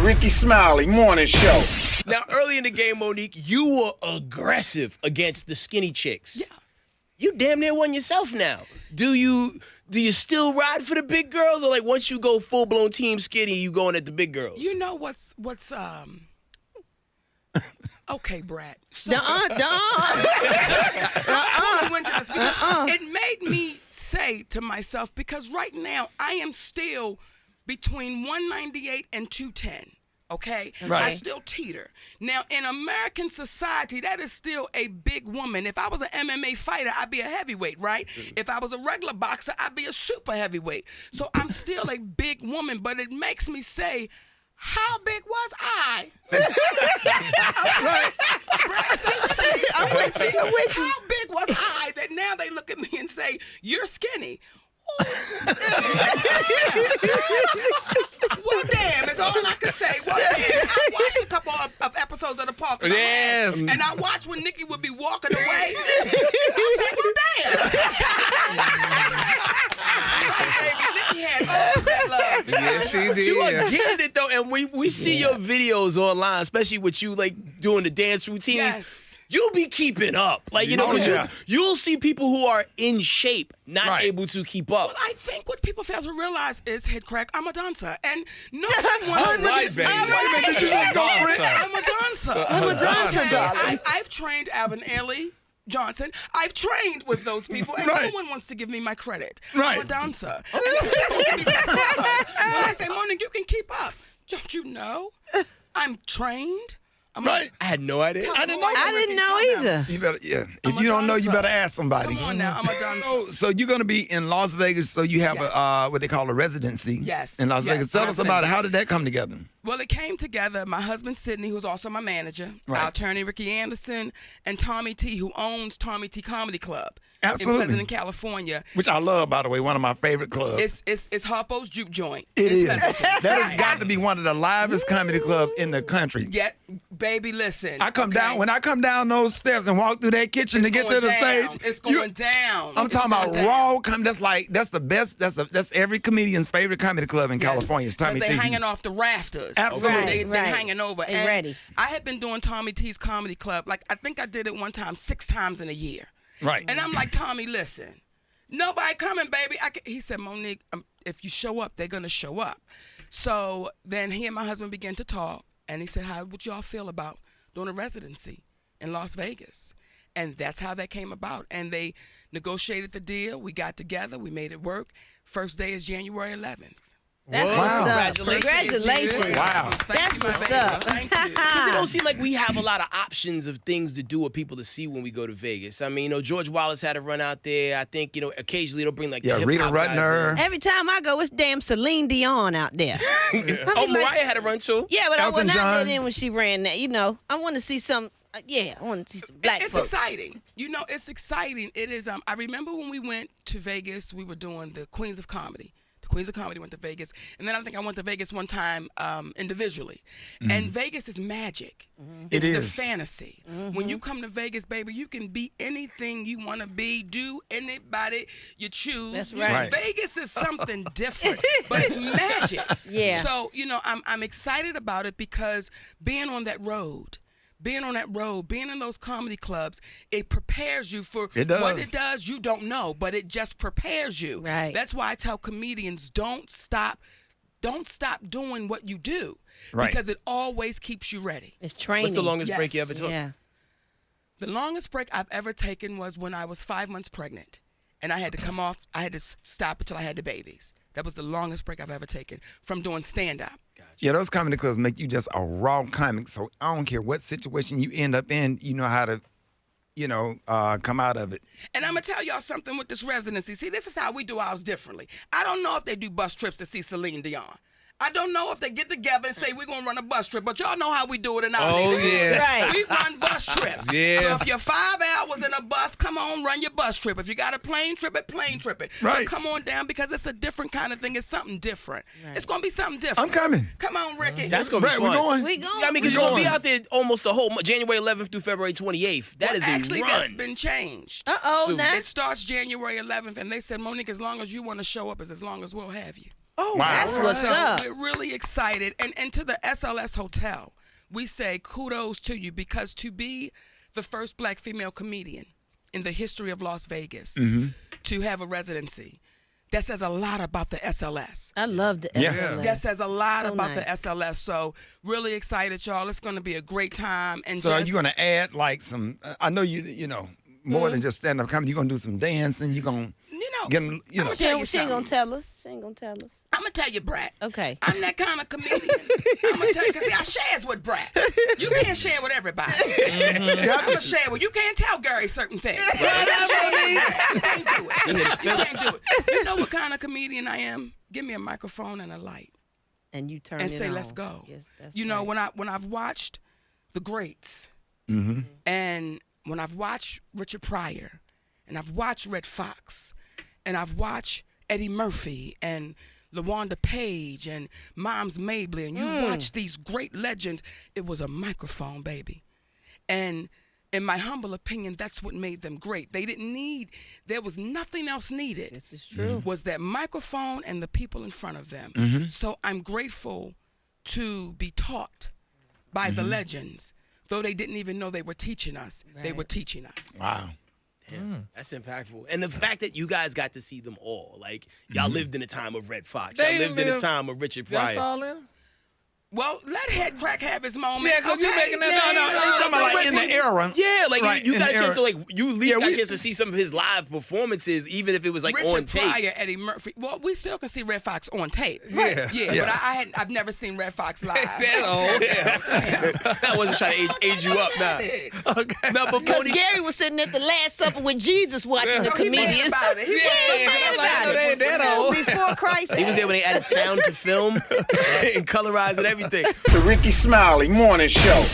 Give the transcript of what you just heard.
Rickey Smiley Morning Show. Now, early in the game, Monique, you were aggressive against the skinny chicks. Yeah. You damn near won yourself now. Do you still ride for the big girls, or like once you go full blown team skinny, you going at the big girls? You know what's okay, Brad. So, I went to this because it made me say to myself, because right now I am still between 198 and 210. Okay? Right. I still teeter. Now, in American society, that is still a big woman. If I was an MMA fighter, I'd be a heavyweight, right? If I was a regular boxer, I'd be a super heavyweight. So I'm still a big woman, but it makes me say, how big was I? I'm with you. How big was I that now they look at me and say, you're skinny? Well, damn, that's all I can say. Well, I watched a couple of episodes of The Park. Yes. And I watched when Nikki would be walking away. I said, well, damn. Nikki had all that love. Yes, she did. You are getting it though, and we see your videos online, especially with you like doing the dance routines. Yes. You'll be keeping up, like you know, 'cause you'll see people who are in shape not able to keep up. Well, I think what people fail to realize is, head crack, I'm a dancer, and no one wants to. I'm a dancer. I'm a dancer, darling. I've trained Alvin Ailey Johnson. I've trained with those people, and no one wants to give me my credit. Right. I'm a dancer. And people give me some credit. When I say, Monique, you can keep up. Don't you know? I'm trained. Right. I had no idea. I didn't know. I didn't know either. You better, If I'm a you don't know, you dancer. better ask somebody. Come on now, I'm a dancer. So you're gonna be in Las Vegas. So you have Yes. what they call a residency. Yes. In Las Yes, Vegas. Tell us about it. How did that come together? Well, it came together. My husband, Sidney, who's also my manager, our attorney, Rickey Anderson, and Tommy T, who owns Tommy T Comedy Club Absolutely. in Pleasanton, California. Which I love, by the way. One of my favorite clubs. It's Harpo's Juke Joint. It in is. Pleasanton. That has got to be one of the livest comedy clubs in the country. Yeah, baby, listen. I come down when I come down those steps and walk through that kitchen to get to the stage. It's going down. I'm talking about raw comedy. That's the best. That's every comedian's favorite comedy club in California. It's Tommy They're T's. hanging off the rafters. Absolutely. They're hanging over. They and ready. I had been doing Tommy T's Comedy Club. Like, I think I did it one time 6 times in a year. Right. And I'm like, Tommy, listen, nobody coming, baby. He said, Monique, if you show up, they're going to show up. So then he and my husband began to talk, and he said, how would y'all feel about doing a residency in Las Vegas? And that's how that came about. And they negotiated the deal. We got together. We made it work. First day is January 11th. That's Wow. what's up. Congratulations. Wow. That's what's baby. up. Thank you. It don't seem like we have a lot of options of things to do or people to see when we go to Vegas. I mean, George Wallace had a run out there. I think, occasionally they'll bring like the Rita hip-hop guys Rudner. in. Every time I go, it's damn Celine Dion out there. Mariah had a run too. Yeah, but I Elton wasn't out John. there then when she ran that. I want to see some. I want to see some black It's folks. exciting. It's exciting. It is. I remember when we went to Vegas, we were doing the Queens of Comedy. The Queens of Comedy went to Vegas. And then I think I went to Vegas one time individually. And Vegas is magic. It It's the is. fantasy. When you come to Vegas, baby, you can be anything you want to be, do anybody you choose. That's right. Vegas is something different, but it's magic. Yeah. So, I'm excited about it because being on that road, being in those comedy clubs, it prepares you for It does. what it does. You don't know, but it just prepares you. Right. That's why I tell comedians, don't stop doing what you do, Right. because it always keeps you ready. It's training. What's the longest Yes. break you ever took? Yeah. The longest break I've ever taken was when I was 5 months pregnant, and I had to come off. I had to stop until I had the babies. That was the longest break I've ever taken from doing stand-up. Yeah, those comedy clubs make you just a raw comic. So I don't care what situation you end up in, you know how to, come out of it. And I'm going to tell y'all something with this residency. See, this is how we do ours differently. I don't know if they do bus trips to see Celine Dion. I don't know if they get together and say we're going to run a bus trip, but y'all know how we do it in our neighborhood. yeah. Right. We run bus trips. Yes. So if you're 5 hours in a bus, come on, run your bus trip. If you got a plane trip it. Right. But come on down because it's a different kind of thing. It's something different. It's going to be something different. I'm coming. Come on, Ricky. That's gonna be Right, fun. we're going. We going. I mean, because We're you're gonna be going. out there almost the whole January 11th through February 28th. That is Actually, a run. that's been changed. Uh-oh, now. It starts January 11th, and they said, Monique, as long as you want to show up, is as long as we'll have you. Oh, Wow. That's what's So up. we're really excited. And to the SLS Hotel, we say kudos to you, because to be the first black female comedian in the history of Las Vegas to have a residency, that says a lot about the SLS. I love the Yeah. SLS. That says a lot So about nice. the SLS. So really excited, y'all. It's going to be a great time. And So are just, you gonna add like some? I know you know more than just stand up comedy. You're gonna do some dancing. You're gonna get them. You know. I'ma tell you She ain't gonna something. tell us. She ain't gonna tell us. I'm going to tell you, Brat. Okay. I'm that kind of comedian. I'm going to tell you, because I shares with Brat. You can't share with everybody. I'm going to share with you. Can't tell Gary certain things. You can't do it. You can't do it. You know what kind of comedian I am? Give me a microphone and a light And you turn and it say, on. let's go. Yes, that's You know, right. when I've watched the greats, and when I've watched Richard Pryor, and I've watched Red Fox, and I've watched Eddie Murphy and LaWanda Page and Moms Mabley, and you watch these great legends, it was a microphone, baby. And in my humble opinion, that's what made them great. They didn't need, there was nothing else needed. This is true. Was that microphone and the people in front of them. So I'm grateful to be taught by the legends. Though they didn't even know they were teaching us, they were teaching us. Wow. Damn, that's impactful. And the fact that you guys got to see them all, like y'all lived in a time of Red Fox, y'all They lived in a live- time of Richard That's Pryor. all in. Well, let Head Crack have his moment. Yeah, 'cause you making that- Yeah, No, you're talking about like in the era. Yeah, like Right, you in got a the chance era. to like you at least Yeah, got a we- chance to see some of his live performances, even if it was like Richard on tape. Pryor, Eddie Murphy. Well, we still can see Red Fox on tape. Yeah. Yeah, but I've never seen Red Fox live. That old. That wasn't trying to age you up, nah. Okay. No, but Because Boney, Gary was sitting at the Last Supper with Jesus watching the So he mad comedians. about it. He Yeah, mad I'm like, about no, they it. ain't that old. Before Christ. he was there when they added sound to film and colorized and everything. The Rickey Smiley Morning Show.